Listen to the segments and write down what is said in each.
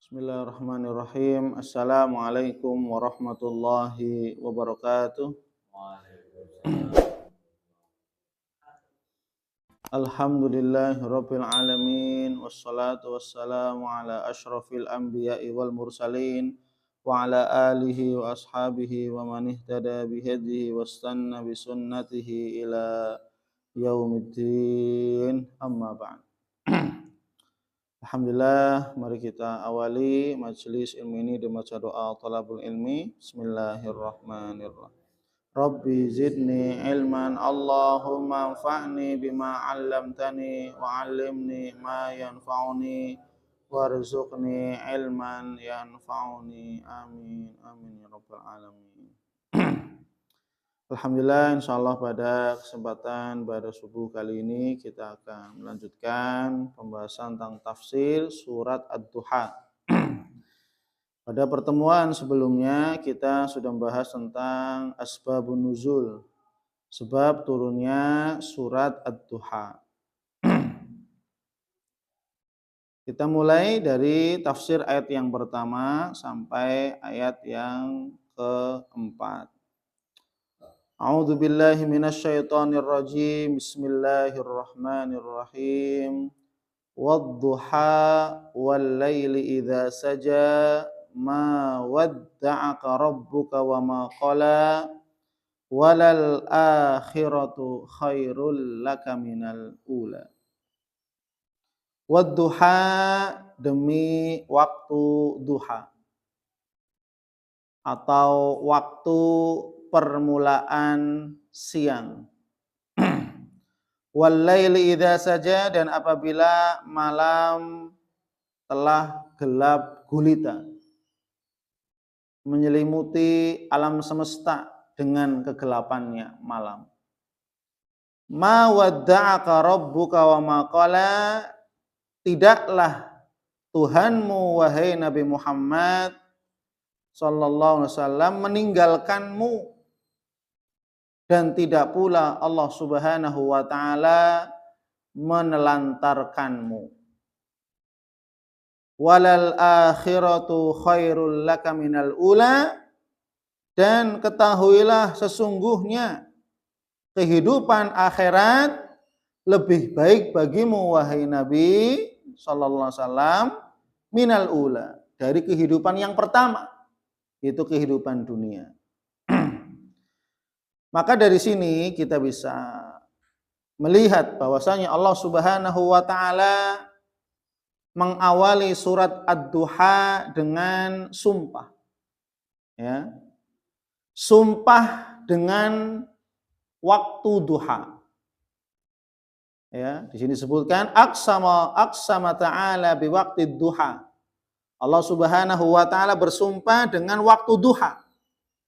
Bismillahirrahmanirrahim. Assalamualaikum warahmatullahi wabarakatuh. Alhamdulillahirabbil alamin wassalatu wassalamu ala asyrafil anbiya'i wal mursalin wa ala alihi wa ashabihi wa man ihtada bihadihi wastanna bi sunnatihi ila yaumiddin. Amma ba'd. Alhamdulillah, mari kita awali majelis ilmu ini dengan baca doa talabul ilmi. Bismillahirrahmanirrahim. Rabbi zidni ilman, Allahumma anfa'ni bima 'allamtani wa 'allimni ma yanfa'uni warzuqni ilman yanfa'uni. Amin amin ya rabbal alamin. Alhamdulillah, insyaallah pada kesempatan pada subuh kali ini kita akan melanjutkan pembahasan tentang tafsir surat Ad-Duha. Pada pertemuan sebelumnya kita sudah membahas tentang asbabun nuzul, sebab turunnya surat Ad-Duha. Kita mulai dari tafsir ayat yang pertama sampai ayat yang keempat. A'udzu billahi minasyaitonir rajim. Bismillahirrahmanirrahim. Wadduha wal laili idza saja ma wadda'aka rabbuka wa ma qala walal akhiratu khairul laka minal ula. Wadduha, demi waktu duha atau waktu permulaan siang. Wal laili idza saja, dan apabila malam telah gelap gulita, menyelimuti alam semesta dengan kegelapannya malam. Ma wadda'aka rabbuka wa ma qala, tidaklah Tuhanmu wahai Nabi Muhammad sallallahu alaihi wasallam meninggalkanmu, dan tidak pula Allah Subhanahu wa taala menelantarkanmu. Walal akhiratu khairul laka minal ula, dan ketahuilah sesungguhnya kehidupan akhirat lebih baik bagimu wahai Nabi sallallahu alaihi wasallam minal ula, dari kehidupan yang pertama, yaitu kehidupan dunia. Maka dari sini kita bisa melihat bahwasanya Allah Subhanahu wa taala mengawali surat Ad-Duha dengan sumpah. Ya. Sumpah dengan waktu duha. Ya, di sini disebutkan aqsama ta'ala biwaqtid duha. Allah Subhanahu wa taala bersumpah dengan waktu duha,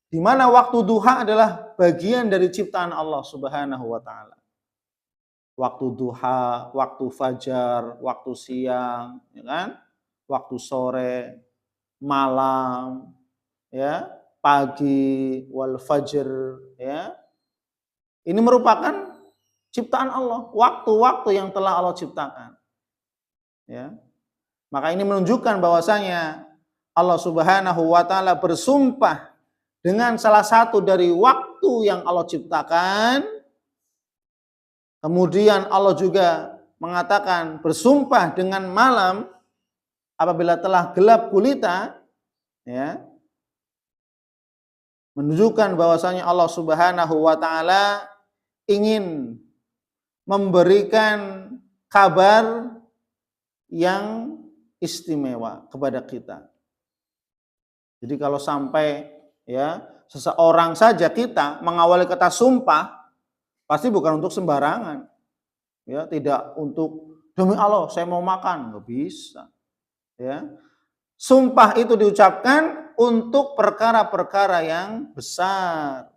di mana waktu duha adalah bagian dari ciptaan Allah Subhanahu wa taala. Waktu duha, waktu fajar, waktu siang, ya kan? Waktu sore, malam, ya, pagi, wal fajr, ya. Ini merupakan ciptaan Allah, waktu-waktu yang telah Allah ciptakan. Ya. Maka ini menunjukkan bahwasanya Allah Subhanahu wa taala bersumpah dengan salah satu dari waktu yang Allah ciptakan. Kemudian Allah juga mengatakan bersumpah dengan malam apabila telah gelap gulita, ya. Menunjukkan bahwasanya Allah Subhanahu wa taala ingin memberikan kabar yang istimewa kepada kita. Jadi kalau sampai, ya, seseorang saja kita mengawali kata sumpah, pasti bukan untuk sembarangan. Ya, tidak untuk demi Allah saya mau makan, nggak bisa. Ya. Sumpah itu diucapkan untuk perkara-perkara yang besar.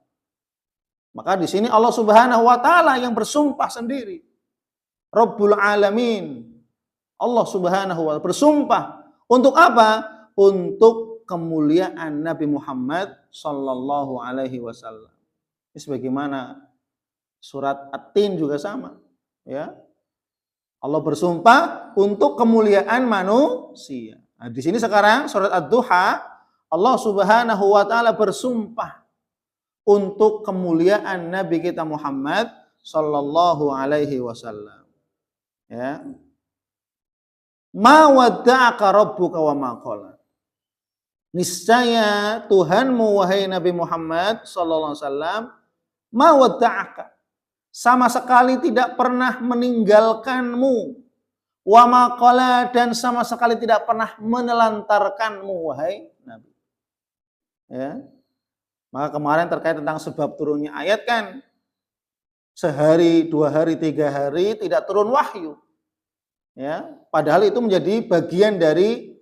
Maka di sini Allah Subhanahu wa taala yang bersumpah sendiri. Rabbul alamin. Allah Subhanahu wa taala bersumpah untuk apa? Untuk kemuliaan Nabi Muhammad sallallahu alaihi wasallam. Ini sebagaimana surat At-Tin juga sama, ya. Allah bersumpah untuk kemuliaan manusia. Nah, di sini sekarang surat Ad-Duha, Allah Subhanahu wa taala bersumpah untuk kemuliaan Nabi kita Muhammad sallallahu alaihi wasallam. Ya. Ma wadda'aka rabbuka wa ma qala. Niscaya Tuhanmu wahai Nabi Muhammad sallallahu alaihi wasallam ma wadda'aka, sama sekali tidak pernah meninggalkanmu, wa ma qala, dan sama sekali tidak pernah menelantarkanmu wahai Nabi. Ya. Maka kemarin terkait tentang sebab turunnya ayat kan, sehari, 2 hari, 3 hari tidak turun wahyu. Ya, padahal itu menjadi bagian dari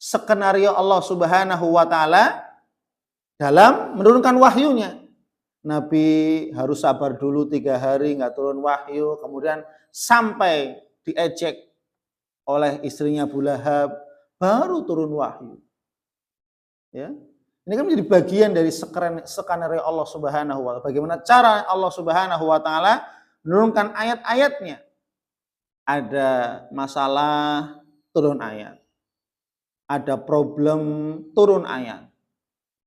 skenario Allah Subhanahu wa taala dalam menurunkan wahyunya. Nabi harus sabar dulu 3 hari nggak turun wahyu, kemudian sampai diejek oleh istrinya Abu Lahab baru turun wahyu. Ya. Ini kan menjadi bagian dari skenario Allah Subhanahu wa taala. Bagaimana cara Allah Subhanahu wa taala menurunkan ayat-ayatnya. Ada masalah, turun ayat. Ada problem, turun ayat.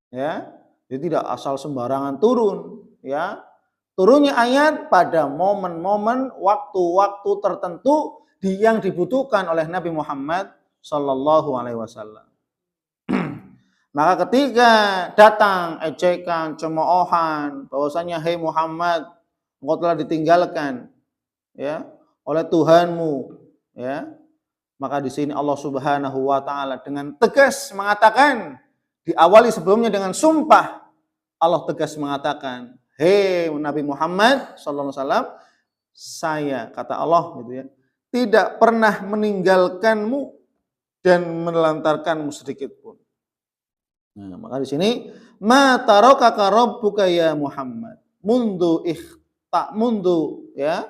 Ya. Jadi tidak asal sembarangan turun, ya. Turunnya ayat pada momen-momen, waktu-waktu tertentu yang dibutuhkan oleh Nabi Muhammad sallallahu alaihi wasallam. Maka ketika datang ejekan, cemoohan, bahwasanya hei Muhammad, engkau telah ditinggalkan, ya, oleh Tuhanmu, ya. Maka di sini Allah Subhanahu wa taala dengan tegas mengatakan, diawali sebelumnya dengan sumpah. Allah tegas mengatakan, hei Nabi Muhammad sallallahu alaihi wasallam, saya, kata Allah gitu ya, tidak pernah meninggalkanmu dan menelantarkanmu sedikit pun. Nah, maka di sini ma tarakaka rabbuka ya Muhammad mundu ya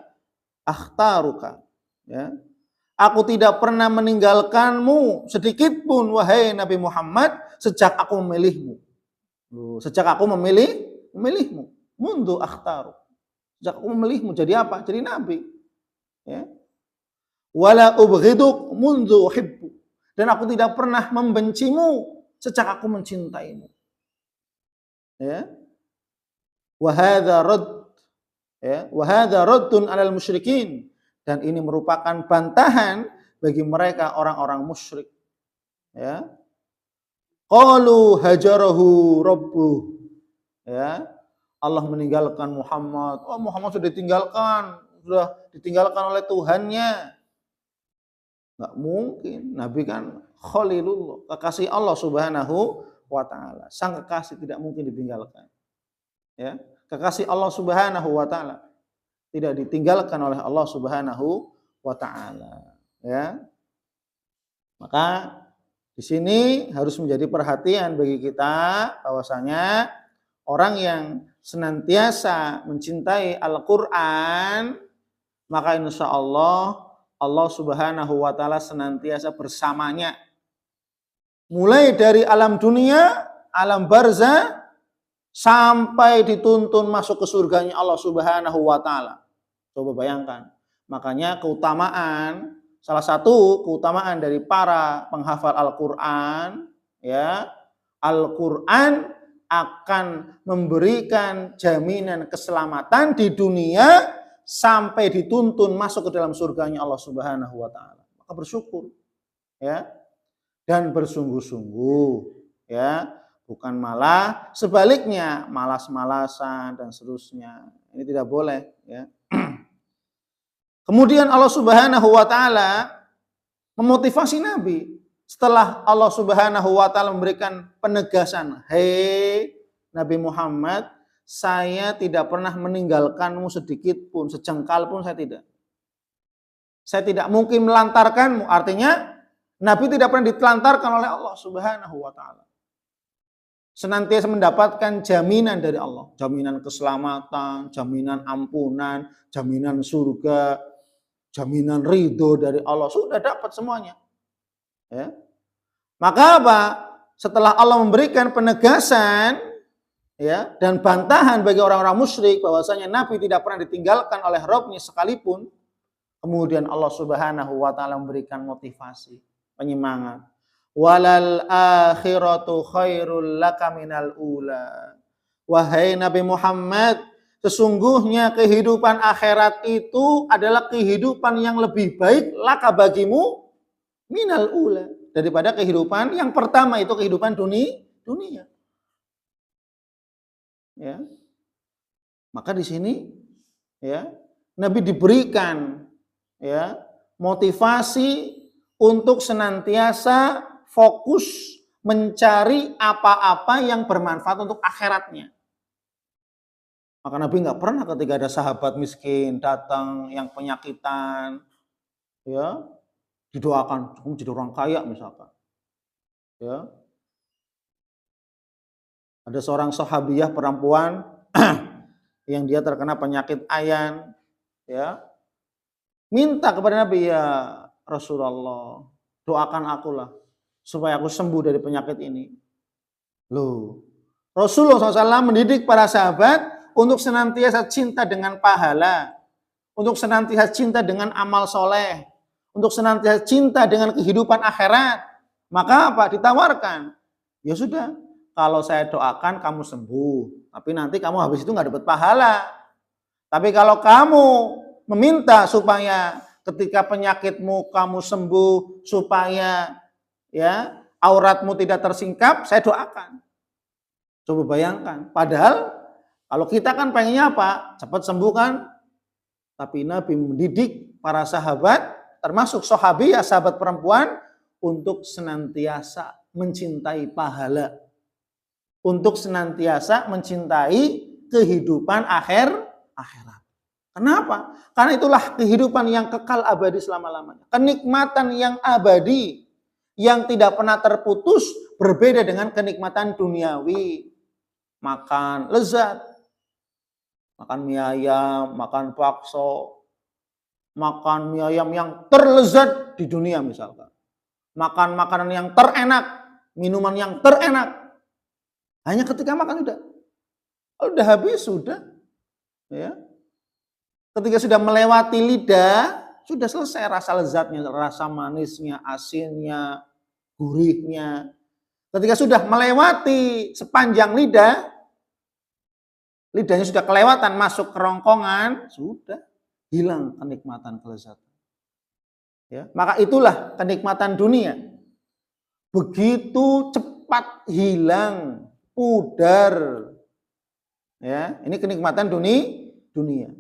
akhtaruka, ya. Aku tidak pernah meninggalkanmu sedikit pun wahai Nabi Muhammad sejak aku memilihmu. Sejak aku memilihmu. Mundu akhtaru. Sejak aku memilihmu jadi apa? Jadi nabi. Ya. Wala ubghiduk mundu uhibbu. Dan aku tidak pernah membencimu sejak aku mencintaimu. Ya. Wa hadza radd, ya, wa hadza raddun 'alal musyrikin, dan ini merupakan bantahan bagi mereka orang-orang musyrik. Ya. Qalu hajarahu rabbuh. Ya. Allah meninggalkan Muhammad. Oh, Muhammad sudah ditinggalkan oleh Tuhannya. Enggak mungkin. Nabi kan Khalilullah, kekasih Allah Subhanahu wa taala. Sang kekasih tidak mungkin ditinggalkan. Ya, kekasih Allah Subhanahu wa taala tidak ditinggalkan oleh Allah Subhanahu wa taala, ya. Maka di sini harus menjadi perhatian bagi kita bahwasanya orang yang senantiasa mencintai Al-Qur'an, maka insya Allah Allah Subhanahu wa taala senantiasa bersamanya. Mulai dari alam dunia, alam barzah, sampai dituntun masuk ke surganya Allah Subhanahu wa taala. Coba bayangkan. Makanya keutamaan, salah satu keutamaan dari para penghafal Al-Qur'an, ya, Al-Qur'an akan memberikan jaminan keselamatan di dunia sampai dituntun masuk ke dalam surganya Allah Subhanahu wa taala. Maka bersyukur, ya. Dan bersungguh-sungguh, ya, bukan malah sebaliknya malas-malasan dan seterusnya. Ini tidak boleh, ya. Kemudian Allah Subhanahu wa taala memotivasi Nabi setelah Allah Subhanahu wa taala memberikan penegasan, "Hei Nabi Muhammad, saya tidak pernah meninggalkanmu sedikit pun, sejengkal pun saya tidak. Saya tidak mungkin melantarkanmu." Artinya Nabi tidak pernah ditelantarkan oleh Allah Subhanahu wa taala. Senantiasa mendapatkan jaminan dari Allah, jaminan keselamatan, jaminan ampunan, jaminan surga, jaminan ridho dari Allah, sudah dapat semuanya. Ya. Maka apa? Setelah Allah memberikan penegasan, ya, dan bantahan bagi orang-orang musyrik bahwasanya Nabi tidak pernah ditinggalkan oleh Rabb-Nya sekalipun, kemudian Allah Subhanahu wa taala memberikan motivasi, penyemangat. walal akhiratu khairul laka minal ula. Wahai Nabi Muhammad, sesungguhnya kehidupan akhirat itu adalah kehidupan yang lebih baik laka bagimu minal ula, daripada kehidupan yang pertama, itu kehidupan dunia. Ya. Maka di sini ya, Nabi diberikan ya motivasi untuk senantiasa fokus mencari apa-apa yang bermanfaat untuk akhiratnya. Maka Nabi nggak pernah ketika ada sahabat miskin datang yang penyakitan, ya didoakan, kamu jadi orang kaya misalkan. Ya. Ada seorang sahabiyah perempuan yang dia terkena penyakit ayan, ya. Minta kepada Nabi, ya Rasulullah, doakan akulah supaya aku sembuh dari penyakit ini. Loh, Rasulullah SAW mendidik para sahabat untuk senantiasa cinta dengan pahala, untuk senantiasa cinta dengan amal soleh, untuk senantiasa cinta dengan kehidupan akhirat. Maka apa? Ditawarkan. Ya sudah, kalau saya doakan kamu sembuh, tapi nanti kamu habis itu nggak dapat pahala. Tapi kalau kamu meminta supaya ketika penyakitmu kamu sembuh, supaya ya auratmu tidak tersingkap, saya doakan. Coba bayangkan, padahal kalau kita kan pengennya apa? Cepat sembuh kan? Tapi Nabi mendidik para sahabat, termasuk sahabiyah, sahabat perempuan, untuk senantiasa mencintai pahala, untuk senantiasa mencintai kehidupan akhirat. Kenapa? Karena itulah kehidupan yang kekal abadi selama-lamanya. Kenikmatan yang abadi, yang tidak pernah terputus, berbeda dengan kenikmatan duniawi. Makan lezat, makan mie ayam, makan bakso, makan mie ayam yang terlezat di dunia misalkan. Makan makanan yang terenak, minuman yang terenak. Hanya ketika makan udah habis, sudah. Ya. Ketika sudah melewati lidah, sudah selesai rasa lezatnya, rasa manisnya, asinnya, gurihnya. Ketika sudah melewati sepanjang lidah, lidahnya sudah kelewatan masuk kerongkongan, sudah hilang kenikmatan kelezatan. Ya, maka itulah kenikmatan dunia. Begitu cepat hilang, pudar. Ya, ini kenikmatan dunia.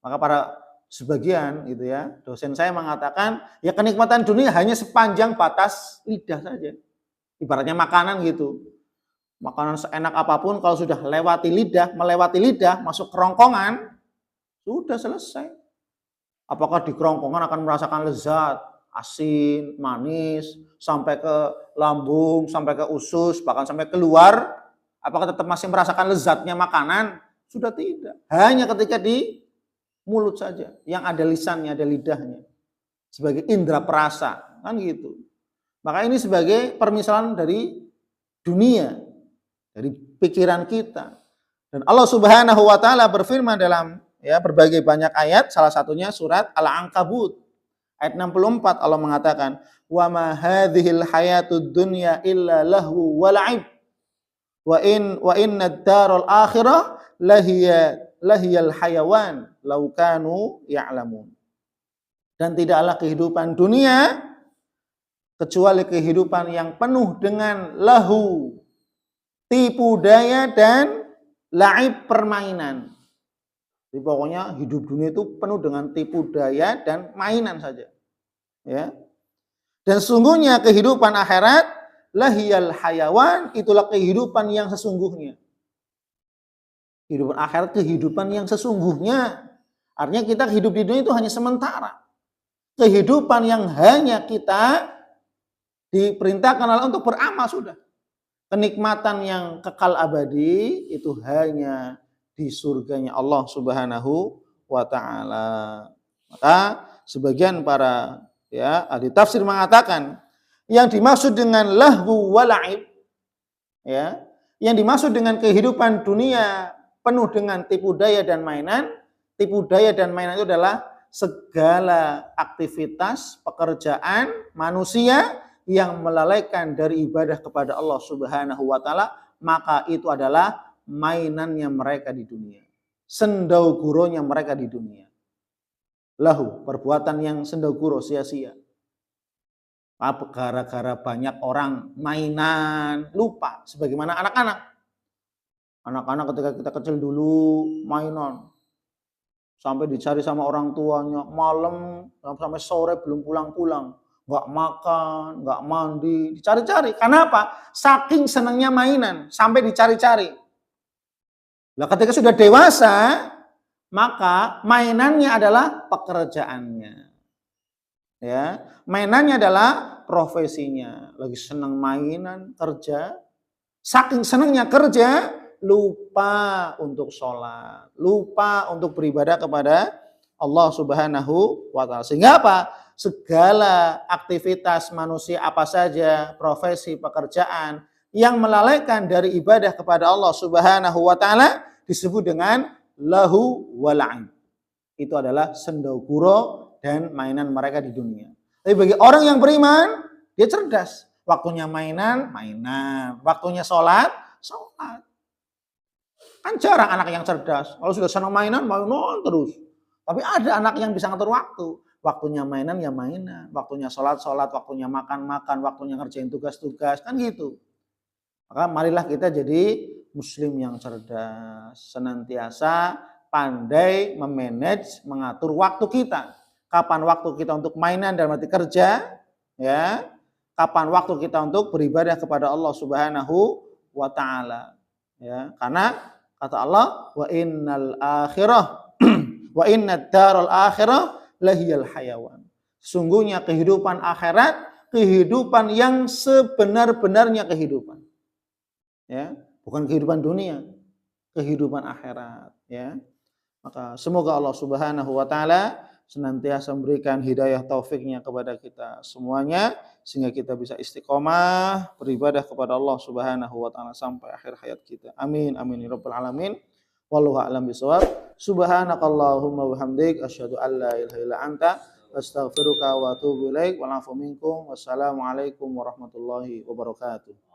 Maka para sebagian gitu ya, dosen saya mengatakan, ya kenikmatan dunia hanya sepanjang batas lidah saja. Ibaratnya makanan gitu. Makanan seenak apapun kalau sudah melewati lidah, masuk kerongkongan, sudah selesai. Apakah di kerongkongan akan merasakan lezat, asin, manis, sampai ke lambung, sampai ke usus, bahkan sampai keluar, apakah tetap masih merasakan lezatnya makanan? Sudah tidak. Hanya ketika di mulut saja, yang ada lisannya, ada lidahnya, sebagai indera perasa, kan gitu. Maka ini sebagai permisalan dari dunia, dari pikiran kita. Dan Allah Subhanahu wa taala berfirman dalam ya berbagai banyak ayat, salah satunya surat Al-Ankabut ayat 64, Allah mengatakan, "Wa ma hadhil hayatud dunya illa lahu wa la'ib. Wa inna ad-daral akhirah lahiyal hayawan laukanu ya'lamun." Dan tidaklah kehidupan dunia kecuali kehidupan yang penuh dengan lahu, tipu daya, dan la'ib, permainan. Jadi pokoknya hidup dunia itu penuh dengan tipu daya dan mainan saja. Ya. Dan sesungguhnya kehidupan akhirat lahiyal hayawan, itulah kehidupan yang sesungguhnya. Kehidupan akhirat, kehidupan yang sesungguhnya. Artinya kita hidup di dunia itu hanya sementara. Kehidupan yang hanya kita diperintahkan Allah untuk beramal sudah. Kenikmatan yang kekal abadi itu hanya di surganya Allah Subhanahu wa taala. Maka sebagian para ya ahli tafsir mengatakan yang dimaksud dengan lahwu wa la'ib, ya, yang dimaksud dengan kehidupan dunia penuh dengan tipu daya dan mainan. Tipu daya dan mainan itu adalah segala aktivitas pekerjaan manusia yang melalaikan dari ibadah kepada Allah Subhanahu wa taala, maka itu adalah mainannya mereka di dunia. Sendau-guronya mereka di dunia. Lahu, perbuatan yang sendau-guro, sia-sia. Apa gara-gara banyak orang mainan, lupa sebagaimana anak-anak. Anak-anak ketika kita kecil dulu mainan. Sampai dicari sama orang tuanya, malam sampai sore belum pulang-pulang. Nggak makan, nggak mandi, dicari-cari. Karena apa? Saking senangnya mainan, sampai dicari-cari. Nah, ketika sudah dewasa, maka mainannya adalah pekerjaannya. Ya, mainannya adalah profesinya. Lagi senang mainan, kerja. Saking senangnya kerja, lupa untuk sholat, lupa untuk beribadah kepada Allah Subhanahu wa taala. Sehingga apa? Segala aktivitas manusia apa saja, profesi, pekerjaan yang melalaikan dari ibadah kepada Allah Subhanahu wa taala disebut dengan lahu wala'in. Itu adalah sendau-guro dan mainan mereka di dunia. Tapi bagi orang yang beriman, dia cerdas. Waktunya mainan, mainan. Waktunya sholat, sholat. Kan jarang anak yang cerdas. Kalau sudah senang mainan, mainan terus. Tapi ada anak yang bisa ngatur waktu. Waktunya mainan, ya mainan. Waktunya sholat, sholat. Waktunya makan, makan. Waktunya ngerjain tugas-tugas. Kan gitu. Maka marilah kita jadi muslim yang cerdas. Senantiasa pandai memanage, mengatur waktu kita. Kapan waktu kita untuk mainan dan arti kerja, ya. Kapan waktu kita untuk beribadah kepada Allah Subhanahu wa taala. Ya, karena kata Allah, wa innal akhirah wa innad daral akhirah lahiyal hayawan. Sungguhnya kehidupan akhirat, kehidupan yang sebenar-benarnya kehidupan. Ya, bukan kehidupan dunia, kehidupan akhirat, ya. Maka semoga Allah Subhanahu wa taala senantiasa memberikan hidayah taufiknya kepada kita semuanya sehingga kita bisa istiqomah beribadah kepada Allah Subhanahu wa taala sampai akhir hayat kita. Amin amin ya rabbal alamin. Wallahu a'lam bishawab. Subhanakallahumma wa bihamdik asyhadu an la ilaha illa anta astaghfiruka wa atubu ilaik. Wal afu minkum. Wassalamualaikum warahmatullahi wabarakatuh.